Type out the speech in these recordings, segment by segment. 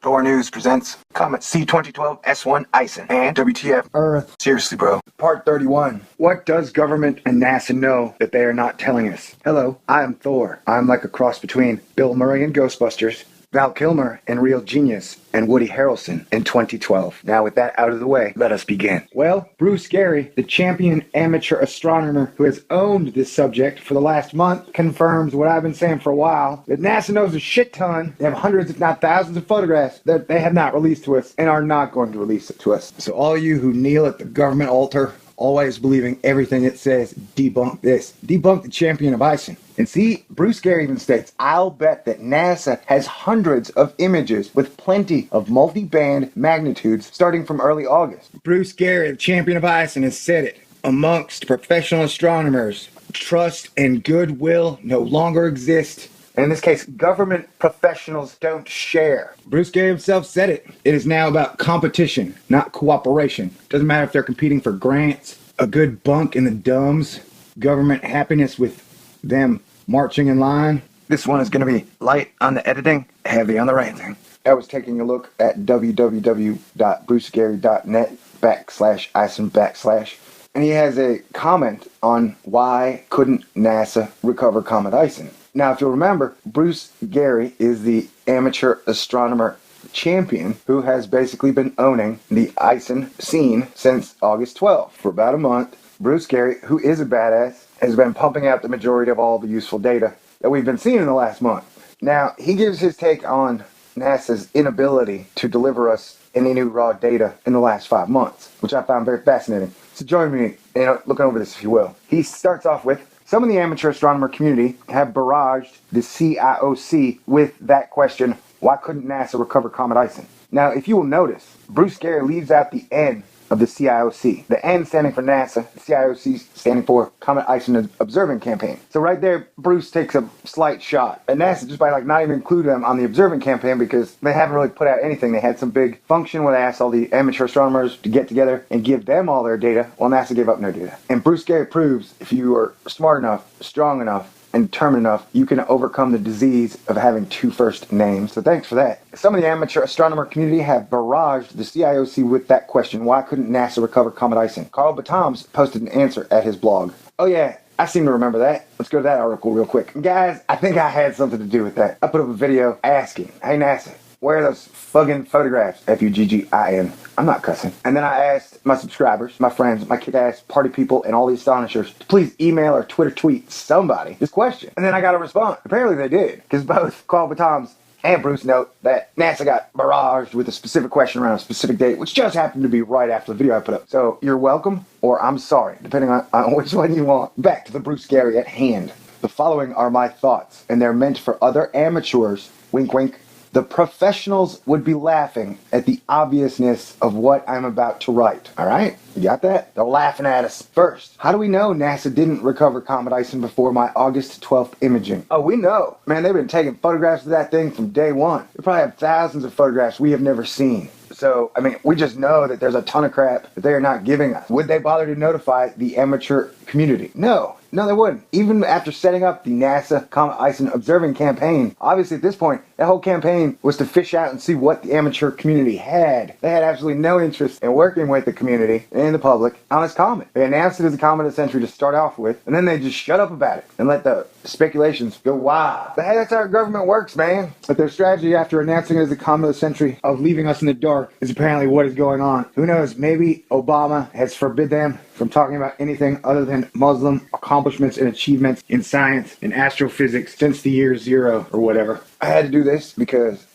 Thor News presents Comet C2012 S1 ISON and WTF Earth. Seriously, bro. Part 31. What does government and NASA know that they are not telling us? Hello, I am Thor. I'm like a cross between Bill Murray in Ghostbusters, Val Kilmer in Real Genius, and Woody Harrelson in 2012. Now with that out of the way, let us begin. Well, Bruce Gary, the champion amateur astronomer who has owned this subject for the last month, confirms what I've been saying for a while, that NASA knows a shit ton. They have hundreds if not thousands of photographs that they have not released to us and are not going to release it to us. So all you who kneel at the government altar, always believing everything it says, debunk this. Debunk the champion of ISON. And see, Bruce Gary even states, I'll bet that NASA has hundreds of images with plenty of multi-band magnitudes starting from early August. Bruce Gary, the champion of ISON, has said it. Amongst professional astronomers, trust and goodwill no longer exist. And in this case, government professionals don't share. Bruce Gary himself said it. It is now about competition, not cooperation. Doesn't matter if they're competing for grants, a good bunk in the dumbs, government happiness with them marching in line. This one is going to be light on the editing, heavy on the ranting. I was taking a look at www.brucegary.net/ISON/, and he has a comment on why couldn't NASA recover Comet ISON. Now, if you'll remember, Bruce Gary is the amateur astronomer champion who has basically been owning the ISON scene since August 12th. For about a month, Bruce Gary, who is a badass, has been pumping out the majority of all the useful data that we've been seeing in the last month. Now, he gives his take on NASA's inability to deliver us any new raw data in the last 5 months, which I found very fascinating. So join me, looking over this, if you will. He starts off with, some in the amateur astronomer community have barraged the CIOC with that question, why couldn't NASA recover Comet ISON? Now, if you will notice, Bruce Gary leaves out the N of the CIOC. The N standing for NASA, the CIOC standing for Comet ISON Observing Campaign. So right there, Bruce takes a slight shot at NASA just by not even including them on the observing campaign because they haven't really put out anything. They had some big function where they asked all the amateur astronomers to get together and give them all their data, while NASA gave up no data. And Bruce Gary proves if you are smart enough, strong enough, and determined enough, you can overcome the disease of having two first names. So thanks for that. Some of the amateur astronomer community have barraged the CIOC with that question, why couldn't NASA recover Comet ISON? Carl Batams posted an answer at his blog. Oh yeah, I seem to remember that. Let's go to that article real quick. Guys, I think I had something to do with that. I put up a video asking, hey NASA, where are those fucking photographs? F-U-G-G-I-N. I'm not cussing. And then I asked my subscribers, my friends, my kick-ass party people, and all the astonishers to please email or Twitter tweet somebody this question. And then I got a response. Apparently they did, because both Carl Batams and Bruce note that NASA got barraged with a specific question around a specific date, which just happened to be right after the video I put up. So you're welcome, or I'm sorry, depending on which one you want. Back to the Bruce Gary at hand. The following are my thoughts, and they're meant for other amateurs, wink wink. The professionals would be laughing at the obviousness of what I'm about to write. All right? You got that? They're laughing at us. First, how do we know NASA didn't recover Comet ISON before my August 12th imaging? Oh, we know. Man, they've been taking photographs of that thing from day one. They probably have thousands of photographs we have never seen. So, we just know that there's a ton of crap that they are not giving us. Would they bother to notify the amateur community? No, they wouldn't. Even after setting up the NASA Comet ISON Observing Campaign, obviously at this point, that whole campaign was to fish out and see what the amateur community had. They had absolutely no interest in working with the community and the public on this comet. They announced it as a comet of the century to start off with, and then they just shut up about it and let the speculations go wild. But hey, that's how our government works, man. But their strategy after announcing it as a comet of the century of leaving us in the dark is apparently what is going on. Who knows, maybe Obama has forbid them from talking about anything other than Muslim accomplishments and achievements in science and astrophysics since the year zero or whatever. I had to do this because,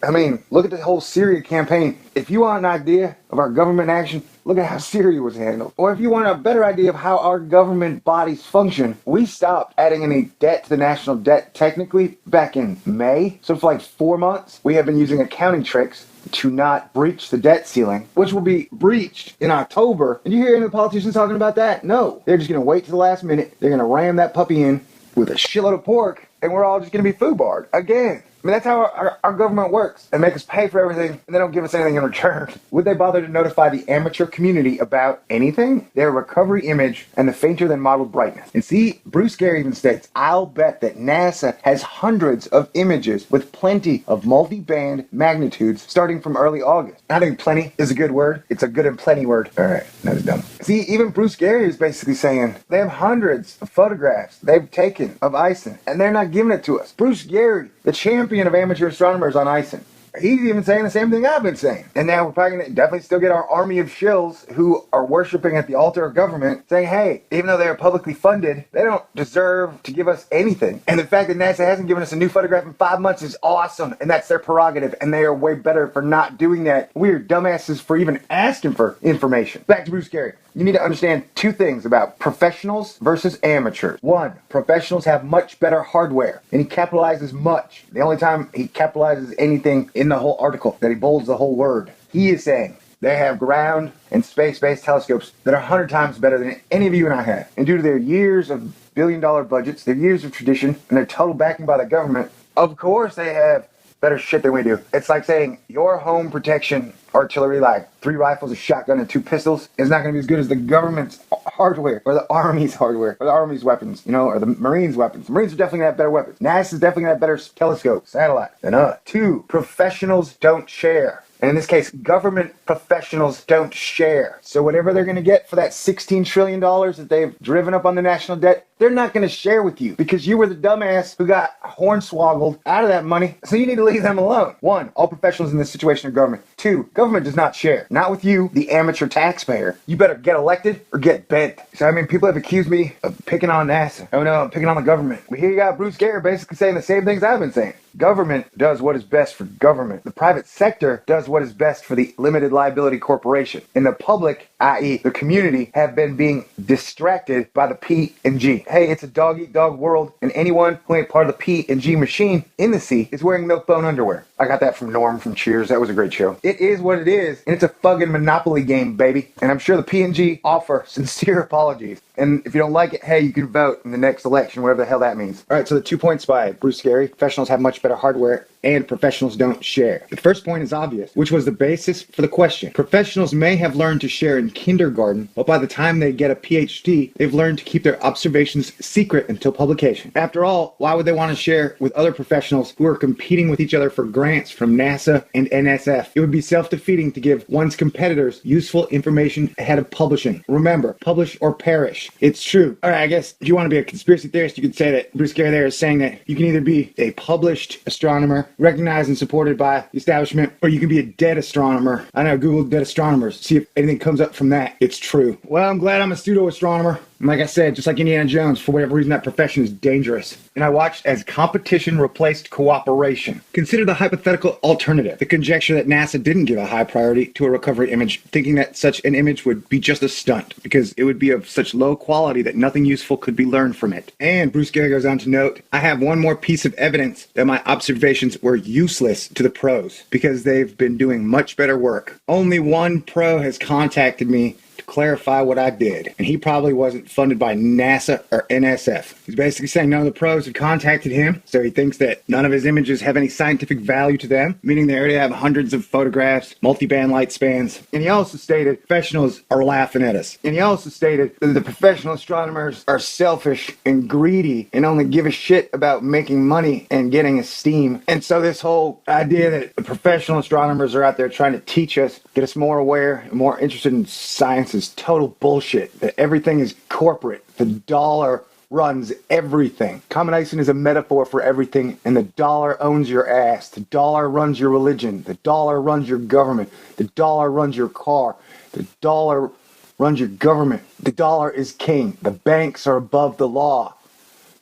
look at the whole Syria campaign. If you want an idea of our government action, look at how Syria was handled. Or if you want a better idea of how our government bodies function, we stopped adding any debt to the national debt technically back in May. So for like 4 months, we have been using accounting tricks to not breach the debt ceiling, which will be breached in October. And you hear any of the politicians talking about that? No. They're just going to wait to the last minute. They're going to ram that puppy in with a shitload of pork, and we're all just going to be foobarred again. I mean, that's how our government works. They make us pay for everything, and they don't give us anything in return. Would they bother to notify the amateur community about anything? Their recovery image and the fainter than modeled brightness. And see, Bruce Gary even states, I'll bet that NASA has hundreds of images with plenty of multi-band magnitudes starting from early August. I think plenty is a good word. It's a good and plenty word. All right, that was dumb. See, even Bruce Gary is basically saying they have hundreds of photographs they've taken of ISON, and they're not giving it to us. Bruce Gary, the champion of amateur astronomers on ISON. He's even saying the same thing I've been saying. And now we're probably going to definitely still get our army of shills who are worshiping at the altar of government saying, hey, even though they're publicly funded, they don't deserve to give us anything. And the fact that NASA hasn't given us a new photograph in 5 months is awesome. And that's their prerogative. And they are way better for not doing that. We're dumbasses for even asking for information. Back to Bruce Gary. You need to understand two things about professionals versus amateurs. One, professionals have much better hardware, and he capitalizes much. The only time he capitalizes anything in the whole article, that he bolds the whole word. He is saying they have ground and space-based telescopes that are 100 times better than any of you and I have. And due to their years of billion-dollar budgets, their years of tradition, and their total backing by the government, of course they have better shit than we do. It's like saying your home protection artillery, like 3 rifles, a shotgun, and 2 pistols, is not going to be as good as the government's hardware, or the Army's hardware, or the Army's weapons, or the Marines' weapons. The Marines are definitely going to have better weapons. NASA's definitely going to have better telescopes, satellites than us. 2, professionals don't share. And in this case, government professionals don't share. So whatever they're going to get for that $16 trillion that they've driven up on the national debt, they're not going to share with you because you were the dumbass who got hornswoggled out of that money. So you need to leave them alone. 1, all professionals in this situation are government. 2, government does not share. Not with you, the amateur taxpayer. You better get elected or get bent. So I mean, people have accused me of picking on NASA. Oh no, I'm picking on the government. But here you got Bruce Gary basically saying the same things I've been saying. Government does what is best for government. The private sector does what is best for the limited liability corporation. And the public, i.e. the community, have been being distracted by the P&G. Hey, it's a dog-eat-dog world, and anyone who ain't part of the P&G machine in the sea is wearing milk-bone underwear. I got that from Norm from Cheers. That was a great show. It is what it is, and it's a fucking Monopoly game, baby. And I'm sure the P&G offer sincere apologies. And if you don't like it, hey, you can vote in the next election, whatever the hell that means. All right, so the 2 points by Bruce Gary. Professionals have much better hardware, and professionals don't share. The first point is obvious, which was the basis for the question. Professionals may have learned to share in kindergarten, but by the time they get a PhD, they've learned to keep their observations secret until publication. After all, why would they want to share with other professionals who are competing with each other for grants from NASA and NSF? It would be self-defeating to give one's competitors useful information ahead of publishing. Remember, publish or perish. It's true. All right, I guess if you want to be a conspiracy theorist, you could say that Bruce Gary there is saying that you can either be a published astronomer, recognized and supported by the establishment, or you can be a dead astronomer. I know, Google dead astronomers, see if anything comes up from that. It's true. Well, I'm glad I'm a pseudo-astronomer. And like I said, just like Indiana Jones, for whatever reason, that profession is dangerous. And I watched as competition replaced cooperation. Consider the hypothetical alternative, the conjecture that NASA didn't give a high priority to a recovery image, thinking that such an image would be just a stunt, because it would be of such low quality that nothing useful could be learned from it. And Bruce Gary goes on to note, I have one more piece of evidence that my observations were useless to the pros, because they've been doing much better work. Only one pro has contacted me to clarify what I did, and he probably wasn't funded by NASA or NSF. He's basically saying none of the pros have contacted him, so he thinks that none of his images have any scientific value to them, meaning they already have hundreds of photographs, multi-band light spans. And he also stated professionals are laughing at us. And he also stated that the professional astronomers are selfish and greedy and only give a shit about making money and getting esteem. And so this whole idea that the professional astronomers are out there trying to teach us, get us more aware and more interested in science is total bullshit. That everything is corporate. The dollar runs everything. Comet ISON is a metaphor for everything, and the dollar owns your ass. The dollar runs your religion. The dollar runs your government. The dollar runs your car. The dollar runs your government. The dollar is king. The banks are above the law.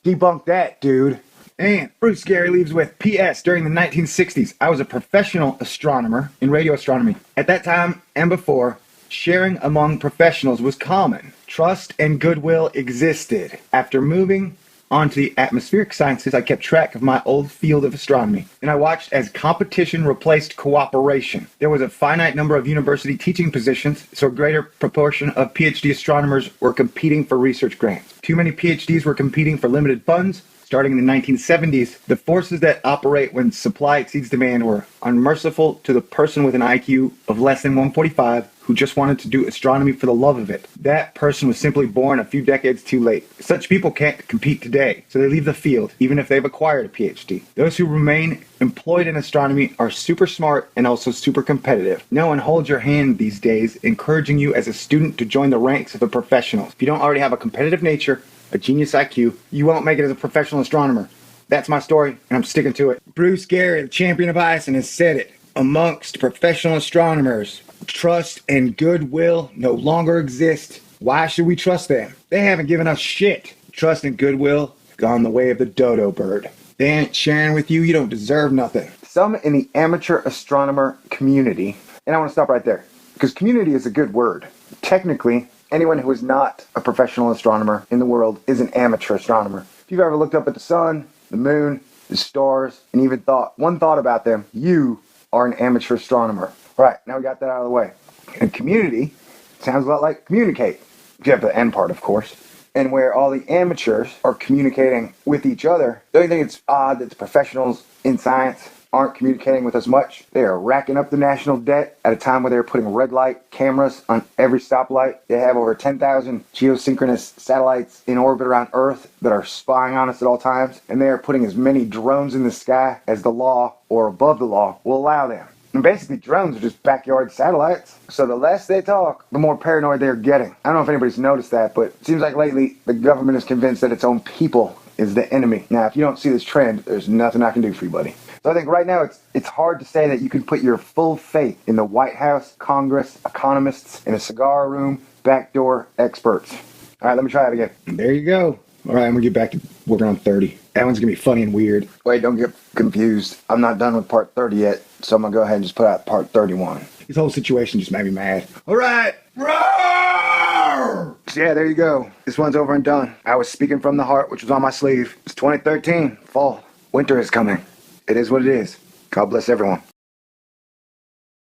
Debunk that, dude. And Bruce Gary leaves with, P.S. During the 1960s, I was a professional astronomer in radio astronomy. At that time and before, sharing among professionals was common. Trust and goodwill existed. After moving on to the atmospheric sciences, I kept track of my old field of astronomy, and I watched as competition replaced cooperation. There was a finite number of university teaching positions, so a greater proportion of PhD astronomers were competing for research grants. Too many PhDs were competing for limited funds. starting in the 1970s, the forces that operate when supply exceeds demand were unmerciful to the person with an IQ of less than 145 who just wanted to do astronomy for the love of it. That person was simply born a few decades too late. Such people can't compete today, so they leave the field, even if they've acquired a PhD. Those who remain employed in astronomy are super smart and also super competitive. No one holds your hand these days, encouraging you as a student to join the ranks of the professionals. If you don't already have a competitive nature, a genius IQ, you won't make it as a professional astronomer. That's my story, and I'm sticking to it. Bruce Gary, the champion of ISON, has said it. Amongst professional astronomers, trust and goodwill no longer exist. Why should we trust them? They haven't given us shit. Trust and goodwill gone the way of the dodo bird. They ain't sharing with you, you don't deserve nothing. Some in the amateur astronomer community, and I want to stop right there, because community is a good word. Technically, anyone who is not a professional astronomer in the world is an amateur astronomer. If you've ever looked up at the sun, the moon, the stars, and even thought one thought about them, you are an amateur astronomer. Right, now we got that out of the way. And community sounds a lot like communicate, except the end part, of course. And where all the amateurs are communicating with each other, don't you think it's odd that the professionals in science aren't communicating with us much? They are racking up the national debt at a time where they're putting red light cameras on every stoplight. They have over 10,000 geosynchronous satellites in orbit around Earth that are spying on us at all times. And they are putting as many drones in the sky as the law or above the law will allow them. And basically, drones are just backyard satellites. So the less they talk, the more paranoid they're getting. I don't know if anybody's noticed that, but it seems like lately the government is convinced that its own people is the enemy. Now, if you don't see this trend, there's nothing I can do for you, buddy. So I think right now it's hard to say that you can put your full faith in the White House, Congress, economists, in a cigar room, backdoor experts. All right, let me try it again. There you go. All right, I'm going to get back to working on 30. That one's going to be funny and weird. Wait, don't get confused. I'm not done with part 30 yet, so I'm going to go ahead and just put out part 31. This whole situation just made me mad. All right. Roar! So yeah, there you go. This one's over and done. I was speaking from the heart, which was on my sleeve. It's 2013. Fall. Winter is coming. It is what it is. God bless everyone.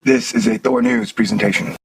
This is a Thor News presentation.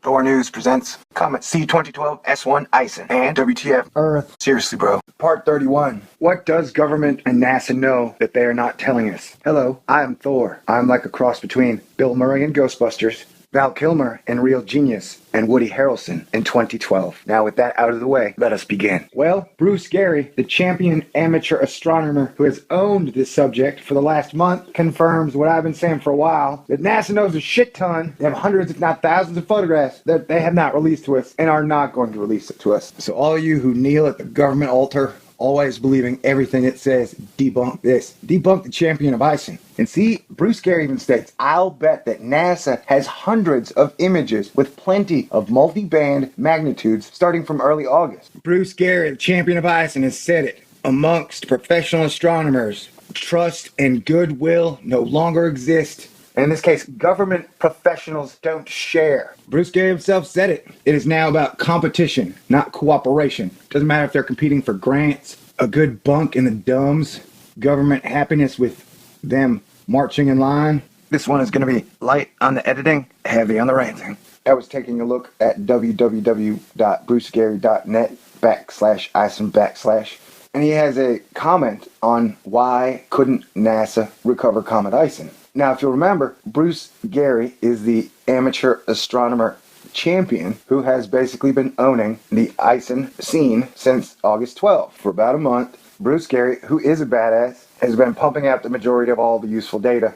Thor News presents Comet C2012 S1 ISON and WTF Earth. Seriously, bro. Part 31. What does government and NASA know that they are not telling us? Hello, I am Thor. I'm like a cross between Bill Murray in Ghostbusters, Val Kilmer in Real Genius, and Woody Harrelson in 2012. Now with that out of the way, let us begin. Well, Bruce Gary, the champion amateur astronomer who has owned this subject for the last month, confirms what I've been saying for a while, that NASA knows a shit ton. They have hundreds if not thousands of photographs that they have not released to us and are not going to release it to us. So all you who kneel at the government altar, always believing everything it says, debunk this. Debunk the champion of ISON. And see, Bruce Gary even states, I'll bet that NASA has hundreds of images with plenty of multi-band magnitudes starting from early August. Bruce Gary, the champion of ISON, has said it. Amongst professional astronomers, trust and goodwill no longer exist. And in this case, government professionals don't share. Bruce Gary himself said it. It is now about competition, not cooperation. Doesn't matter if they're competing for grants, a good bunk in the dumbs, government happiness with them marching in line. This one is going to be light on the editing, heavy on the ranting. I was taking a look at www.brucegary.net/ISON/, and he has a comment on why couldn't NASA recover Comet ISON. Now, if you'll remember, Bruce Gary is the amateur astronomer champion who has basically been owning the ISON scene since August 12th. For about a month, Bruce Gary, who is a badass, has been pumping out the majority of all the useful data